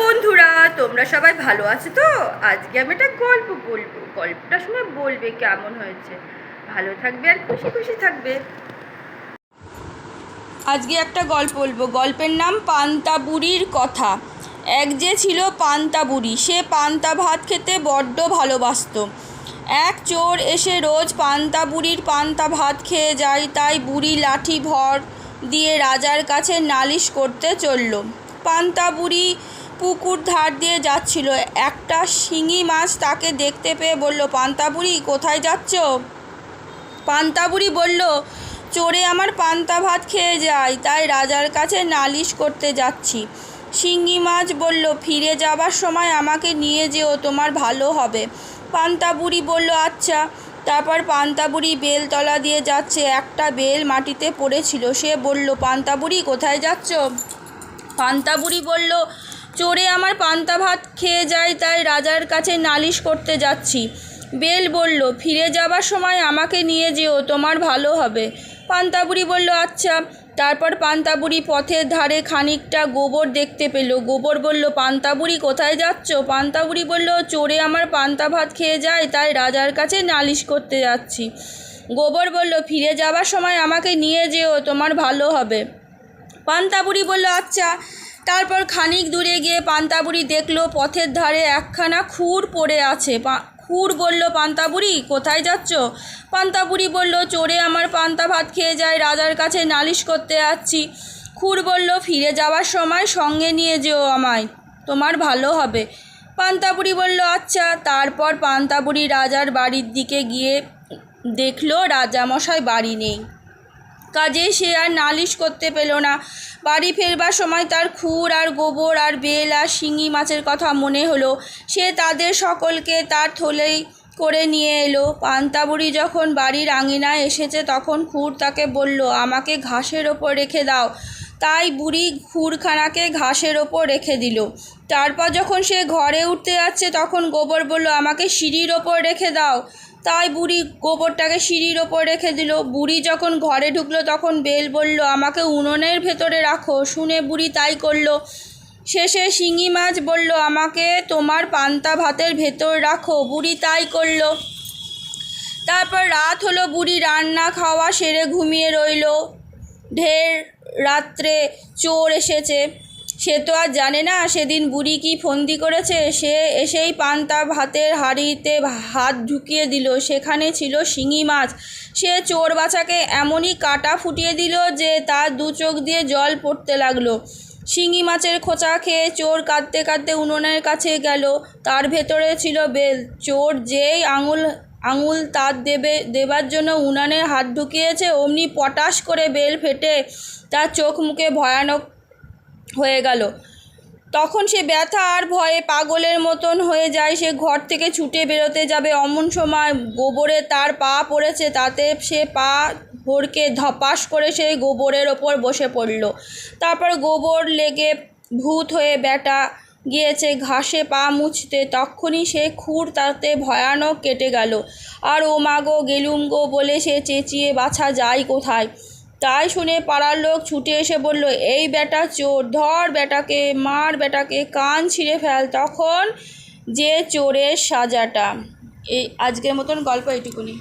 বন্ধুরা, তোমরা সবাই ভালো আছো তো? আজকে আমি একটা গল্প বলবো, গল্পটা শুনে বলবে কেমন হয়েছে। ভালো থাকবে আর খুশি খুশি থাকবে। আজকে একটা গল্প বলবো, গল্পের নাম পান্তা বুড়ির কথা। এক যে ছিল পান্তা বুড়ি, সে পান্তা ভাত খেতে বড্ড ভালোবাসতো। এক চোর এসে রোজ পান্তা বুড়ির পান্তা ভাত খেয়ে যায়, তাই বুড়ি লাঠি ভর দিয়ে রাজার কাছে নালিশ করতে চলল। পান্তা বুড়ি পুকুর ধার দিয়ে যাচ্ছিল, একটা শিঙি মাছ তাকে দেখতে পেয়ে বলল, পান্তা বুড়ি কোথায় যাচ্ছ? পান্তা বুড়ি বলল, চোরে আমার পান্তা ভাত খেয়ে যায়, তাই রাজার কাছে নালিশ করতে যাচ্ছি। শিঙি মাছ বলল, ফিরে যাবার সময় আমাকে নিয়ে যেও, তোমার ভালো হবে। পান্তা বুড়ি বলল, আচ্ছা। তারপর পান্তা বুড়ি বেলতলা দিয়ে যাচ্ছে, একটা বেল মাটিতে পড়েছিল। সে বলল, পান্তা বুড়ি কোথায় যাচ্ছ? পান্তা বুড়ি বলল, চোরে আমার পান্তা ভাত খেয়ে যায়, তাই রাজার কাছে নালিশ করতে যাচ্ছি। বেল বলল, ফিরে যাবার সময় আমাকে নিয়ে যেও, তোমার ভালো হবে। পান্তা বুড়ি বলল, আচ্ছা। তারপর পান্তা বুড়ি পথের ধারে খানিকটা গোবর দেখতে পেল। গোবর বলল, পান্তা বুড়ি কোথায় যাচ্ছ? পান্তা বুড়ি বলল, চোরে আমার পান্তা ভাত খেয়ে যায়, তাই রাজার কাছে নালিশ করতে যাচ্ছি। গোবর বলল, ফিরে যাবার সময় আমাকে নিয়ে যেও, তোমার ভালো হবে। পান্তা বুড়ি বলল, আচ্ছা। তারপর খানিক দূরে গিয়ে পান্তা বুড়ি দেখলো পথের ধারে একখানা খুর পড়ে আছে। খুর বলল, পান্তা বুড়ি কোথায় যাচ্ছ? পান্তা বুড়ি বলল, চোরে আমার পান্তা ভাত খেয়ে যায়, রাজার কাছে নালিশ করতে যাচ্ছি। খুর বলল, ফিরে যাওয়ার সময় সঙ্গে নিয়ে যেও আমায়, তোমার ভালো হবে। পান্তা বুড়ি বলল, আচ্ছা। তারপর পান্তা বুড়ি রাজার বাড়ির দিকে গিয়ে দেখলো রাজামশাই বাড়ি নেই। কাজে সে আর নালিশ করতে পেল না। বাড়ি ফেরবার সময় তার খুর আর গোবর আর বেল আর শিঙি মাছের কথা মনে হলো। সে তাদের সকলকে তার থলেই করে নিয়ে এলো। পান্তা বুড়ি যখন বাড়ির আঙিনায় এসেছে, তখন খুর তাকে বলল, আমাকে ঘাসের ওপর রেখে দাও। তাই বুড়ি খুরখানাকে ঘাসের ওপর রেখে দিল। তারপর যখন সে ঘরে উঠতে যাচ্ছে, তখন গোবর বলল, আমাকে সিঁড়ির ওপর রেখে দাও। তাই বুড়ি গোবরটাকে সিঁড়ির ওপর রেখে দিল। বুড়ি যখন ঘরে ঢুকলো, তখন বেল বলল, আমাকে উনুনের ভেতরে রাখো। শুনে বুড়ি তাই করলো। শেষে শিঙি মাছ বলল, আমাকে তোমার পান্তা ভাতের ভেতর রাখো। বুড়ি তাই করলো। তারপর রাত হলো, বুড়ি রান্না খাওয়া সেরে ঘুমিয়ে রইল। ঢের রাত্রে চোর এসেছে। সে তো আর জানে না সেদিন বুড়ি কি ফন্দি করেছে। সে এসেই পান্তা ভাতের হাঁড়িতে হাত ঢুকিয়ে দিল, সেখানে ছিল শিঙি মাছ। সে চোর বাছাকে এমনই কাটা ফুটিয়ে দিল যে তার দু চোখ দিয়ে জল পড়তে লাগলো। শিঙি মাছের খোঁচা খেয়ে চোর কাঁদতে কাঁদতে উনুনের কাছে গেল। তার ভেতরে ছিল বেল। চোর যেই আঙুল তার দেবার জন্য উনানে হাত ঢুকিয়েছে, অমনি পটাশ করে বেল ফেটে তার চোখ মুখে ভয়ানক হয়ে গেল। তখন সে ব্যথা আর ভয়ে পাগলের মতন হয়ে যায়। সে ঘর থেকে ছুটে বেরোতে যাবে, অমন সময় গোবরে তার পা পড়েছে। তাতে সে পা ভরকে ধপাস করে সেই গোবরের ওপর বসে পড়ল। তারপর গোবর লেগে ভূত হয়ে ব্যাটা গিয়েছে ঘাসে পা মুছতে। তখনই সে খুর তাতে ভয়ানক কেটে গেল। আর ও মাগো গেলুম গো বলে সে চেঁচিয়ে বাছা যায় কোথায়। তাই শুনে পাড়ার লোক ছুটে এসে বলল, এই বেটা চোর, ধর বেটাকে, মার বেটাকে, কান ছিঁড়ে ফেল। তখন যে চোরের সাজাটা। এই আজকের মতন গল্প এইটুকুনি।